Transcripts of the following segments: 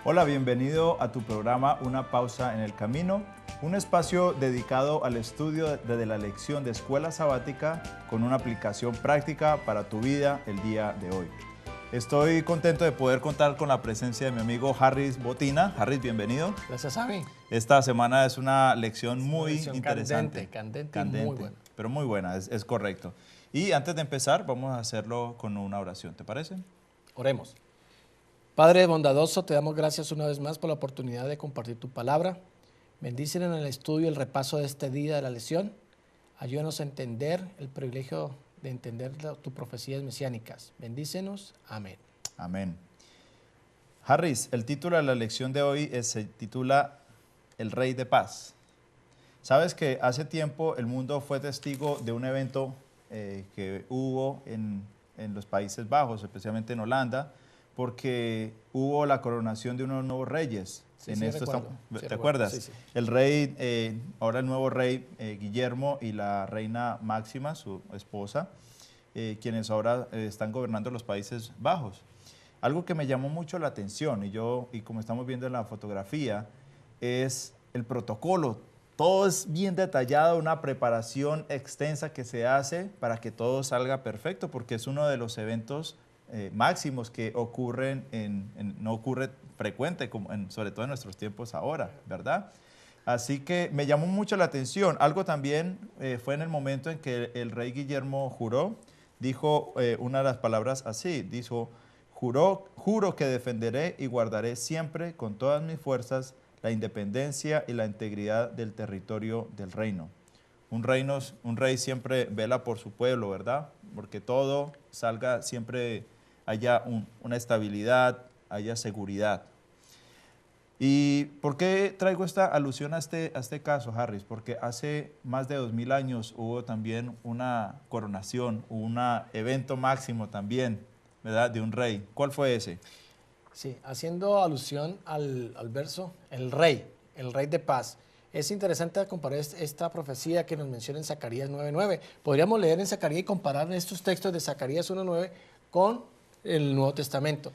Hola, bienvenido a tu programa Una pausa en el camino, un espacio dedicado al estudio de la lección de escuela sabática con una aplicación práctica para tu vida el día de hoy. Estoy contento de poder contar con la presencia de mi amigo Harris Botina. Harris, bienvenido. Gracias a mí. Esta semana es una lección muy interesante. Candente y muy buena. Pero muy buena, es correcto. Y antes de empezar, vamos a hacerlo con una oración, ¿te parece? Oremos. Padre bondadoso, te damos gracias una vez más por la oportunidad de compartir tu palabra. Bendícenos en el estudio y el repaso de este día de la lección. Ayúdanos a entender el privilegio de entender tus profecías mesiánicas. Bendícenos. Amén. Amén. Harris, el título de la lección de hoy se titula El Rey de Paz. Sabes que hace tiempo el mundo fue testigo de un evento que hubo en los Países Bajos, especialmente en Holanda, porque hubo la coronación de unos nuevos reyes. ¿Te acuerdas? Sí, sí. El rey, ahora el nuevo rey Guillermo y la reina Máxima, su esposa, quienes ahora están gobernando los Países Bajos. Algo que me llamó mucho la atención, y como estamos viendo en la fotografía, es el protocolo. Todo es bien detallado, una preparación extensa que se hace para que todo salga perfecto, porque es uno de los eventos máximos que ocurren, no ocurre frecuente, sobre todo en nuestros tiempos ahora, ¿verdad? Así que me llamó mucho la atención. Algo también fue en el momento en que el rey Guillermo juró, dijo una de las palabras así, dijo, juro que defenderé y guardaré siempre con todas mis fuerzas la independencia y la integridad del territorio del reino. Un rey siempre vela por su pueblo, ¿verdad? Porque todo salga, siempre haya una estabilidad, haya seguridad. ¿Y por qué traigo esta alusión a este caso, Harris? Porque hace más de 2000 años hubo también una coronación, un evento máximo también, ¿verdad? De un rey. ¿Cuál fue ese? Sí, haciendo alusión al verso, el rey de paz. Es interesante comparar esta profecía que nos menciona en Zacarías 9:9. Podríamos leer en Zacarías y comparar estos textos de Zacarías 1:9 con el Nuevo Testamento.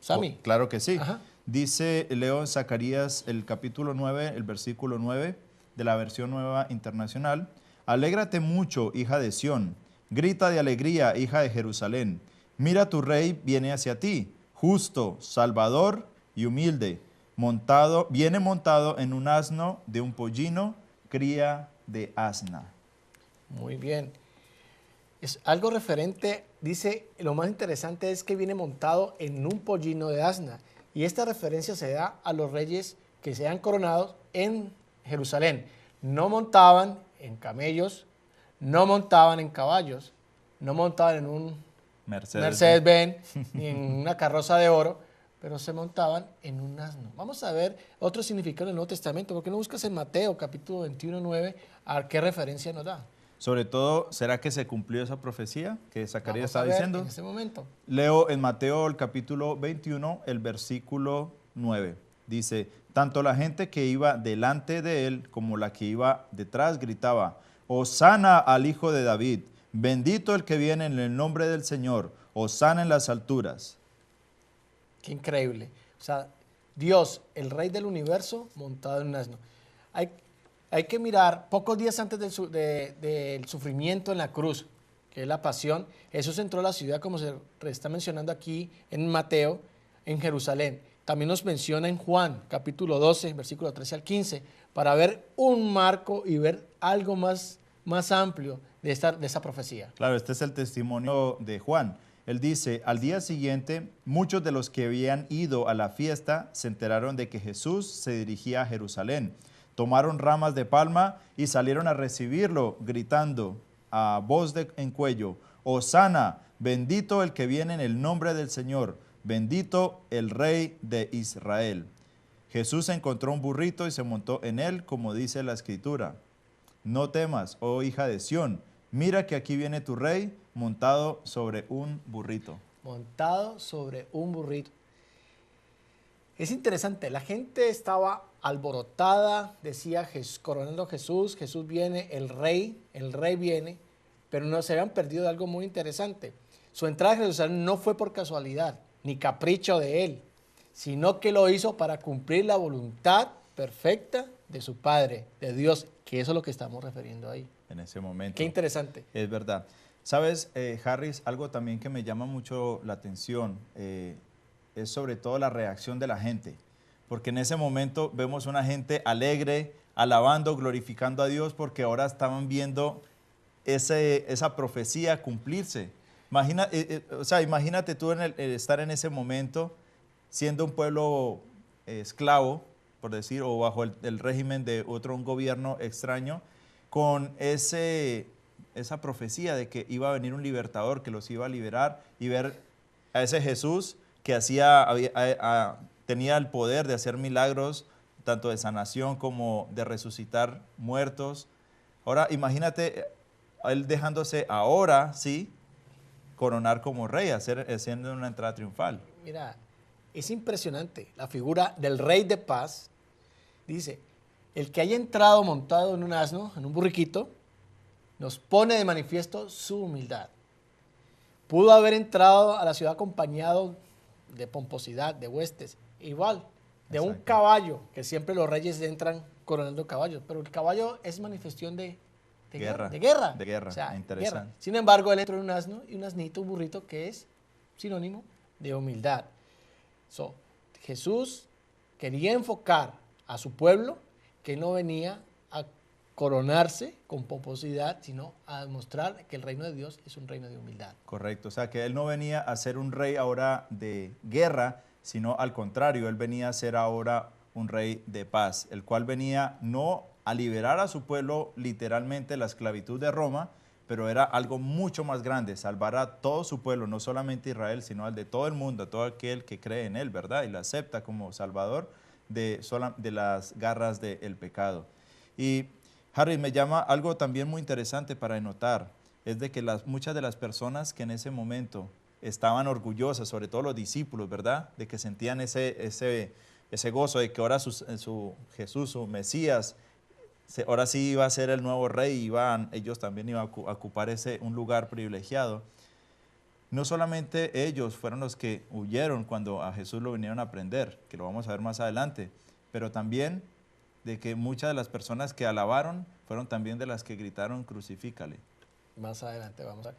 Sami. Claro que sí. Ajá. Dice, leo en Zacarías el capítulo 9, el versículo 9 de la versión nueva internacional. Alégrate mucho, hija de Sión. Grita de alegría, hija de Jerusalén. Mira, tu rey viene hacia ti, justo, salvador y humilde. Viene montado en un asno de un pollino, cría de asna. Muy bien. Es algo referente, dice, lo más interesante es que viene montado en un pollino de asna. Y esta referencia se da a los reyes que sean coronados en Jerusalén. No montaban en camellos, no montaban en caballos, no montaban en un Mercedes-Benz ni en una carroza de oro, pero se montaban en un asno. Vamos a ver otro significado del Nuevo Testamento. ¿Por qué no buscas en Mateo capítulo 21:9 a qué referencia nos da? Sobre todo, ¿será que se cumplió esa profecía que Zacarías está diciendo? En este momento. Leo en Mateo el capítulo 21, el versículo 9. Dice, tanto la gente que iba delante de él como la que iba detrás gritaba, Hosana al Hijo de David, bendito el que viene en el nombre del Señor, Hosana en las alturas. Qué increíble. O sea, Dios, el Rey del universo, montado en un asno. Hay que mirar, pocos días antes del sufrimiento en la cruz, que es la pasión, Jesús entró a la ciudad, como se está mencionando aquí en Mateo, en Jerusalén. También nos menciona en Juan, capítulo 12, versículo 13 al 15, para ver un marco y ver algo más amplio de esa profecía. Claro, este es el testimonio de Juan. Él dice, al día siguiente, muchos de los que habían ido a la fiesta se enteraron de que Jesús se dirigía a Jerusalén. Tomaron ramas de palma y salieron a recibirlo, gritando a voz en cuello, Hosana, bendito el que viene en el nombre del Señor, bendito el Rey de Israel. Jesús encontró un burrito y se montó en él, como dice la Escritura. No temas, oh hija de Sión, mira que aquí viene tu rey montado sobre un burrito. Montado sobre un burrito. Es interesante, la gente estaba alborotada, decía coronando a Jesús, Jesús viene, el rey viene, pero no se habían perdido de algo muy interesante. Su entrada a Jerusalén no fue por casualidad, ni capricho de él, sino que lo hizo para cumplir la voluntad perfecta de su Padre, de Dios, que eso es lo que estamos refiriendo ahí. En ese momento. Qué interesante. Es verdad. Sabes, Harris, algo también que me llama mucho la atención es sobre todo la reacción de la gente, porque en ese momento vemos una gente alegre, alabando, glorificando a Dios, porque ahora estaban viendo esa profecía cumplirse. Imagínate tú estar en ese momento siendo un pueblo esclavo, por decir, o bajo el régimen de un gobierno extraño, con esa profecía de que iba a venir un libertador que los iba a liberar, y ver a ese Jesús que tenía el poder de hacer milagros, tanto de sanación como de resucitar muertos. Ahora imagínate él dejándose ahora, sí, coronar como rey, haciendo una entrada triunfal. Mira, es impresionante la figura del rey de paz. Dice, el que haya entrado montado en un asno, en un burriquito, nos pone de manifiesto su humildad. Pudo haber entrado a la ciudad acompañado de pomposidad, de huestes, igual, de un caballo, que siempre los reyes entran coronando caballos, pero el caballo es manifestación de guerra. O sea, interesante. Guerra. Sin embargo, él entró en un asno y un asnito, un burrito, que es sinónimo de humildad. Jesús quería enfocar a su pueblo que no venía a coronarse con pomposidad, sino a demostrar que el reino de Dios es un reino de humildad. Correcto, o sea que él no venía a ser un rey ahora de guerra, sino al contrario, él venía a ser ahora un rey de paz, el cual venía no a liberar a su pueblo literalmente de la esclavitud de Roma, pero era algo mucho más grande, salvar a todo su pueblo, no solamente Israel, sino al de todo el mundo, a todo aquel que cree en él, ¿verdad? Y lo acepta como salvador de las garras del pecado. Y Harry, me llama algo también muy interesante para notar, es de que muchas de las personas que en ese momento estaban orgullosas, sobre todo los discípulos, ¿verdad? De que sentían ese gozo de que ahora su Jesús, su Mesías, ahora sí iba a ser el nuevo rey, ellos también iban a ocupar un lugar privilegiado. No solamente ellos fueron los que huyeron cuando a Jesús lo vinieron a prender, que lo vamos a ver más adelante, pero también de que muchas de las personas que alabaron fueron también de las que gritaron crucifícale. Más adelante vamos a ver.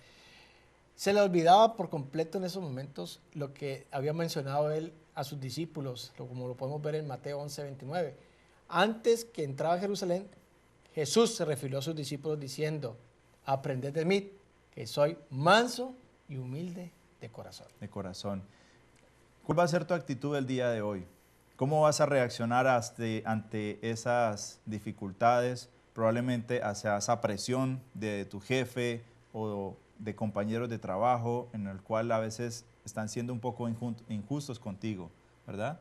Se le olvidaba por completo en esos momentos lo que había mencionado él a sus discípulos, como lo podemos ver en Mateo 11:29. Antes que entraba a Jerusalén, Jesús se refirió a sus discípulos diciendo, aprended de mí, que soy manso y humilde de corazón. De corazón. ¿Cuál va a ser tu actitud el día de hoy? ¿Cómo vas a reaccionar ante esas dificultades, probablemente hacia esa presión de tu jefe o de compañeros de trabajo, en el cual a veces están siendo un poco injustos contigo, ¿verdad?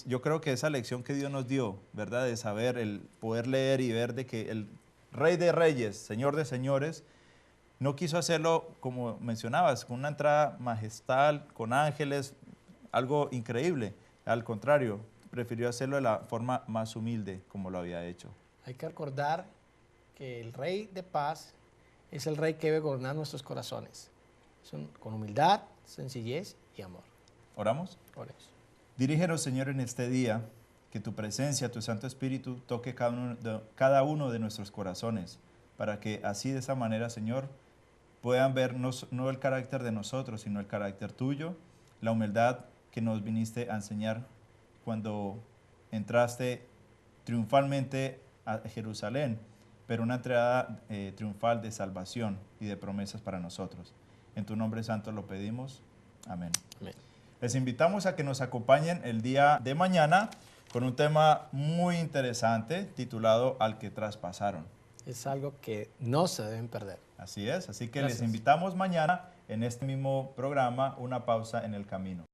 Yo creo que esa lección que Dios nos dio, ¿verdad? De saber, el poder leer y ver de que el Rey de Reyes, Señor de Señores, no quiso hacerlo, como mencionabas, con una entrada majestad, con ángeles, algo increíble. Al contrario, prefirió hacerlo de la forma más humilde, como lo había hecho. Hay que recordar que el Rey de paz es el Rey que debe gobernar nuestros corazones. Con humildad, sencillez y amor. ¿Oramos? Oremos. Dirígenos, Señor, en este día, que tu presencia, tu Santo Espíritu, toque cada uno de nuestros corazones, para que así de esa manera, Señor, puedan ver no el carácter de nosotros, sino el carácter tuyo, la humildad que nos viniste a enseñar cuando entraste triunfalmente a Jerusalén, pero una entrada triunfal de salvación y de promesas para nosotros. En tu nombre santo lo pedimos. Amén. Amén. Les invitamos a que nos acompañen el día de mañana con un tema muy interesante titulado Al que traspasaron. Es algo que no se deben perder. Así es, así que Gracias. les invitamos mañana en este mismo programa, Una pausa en el camino.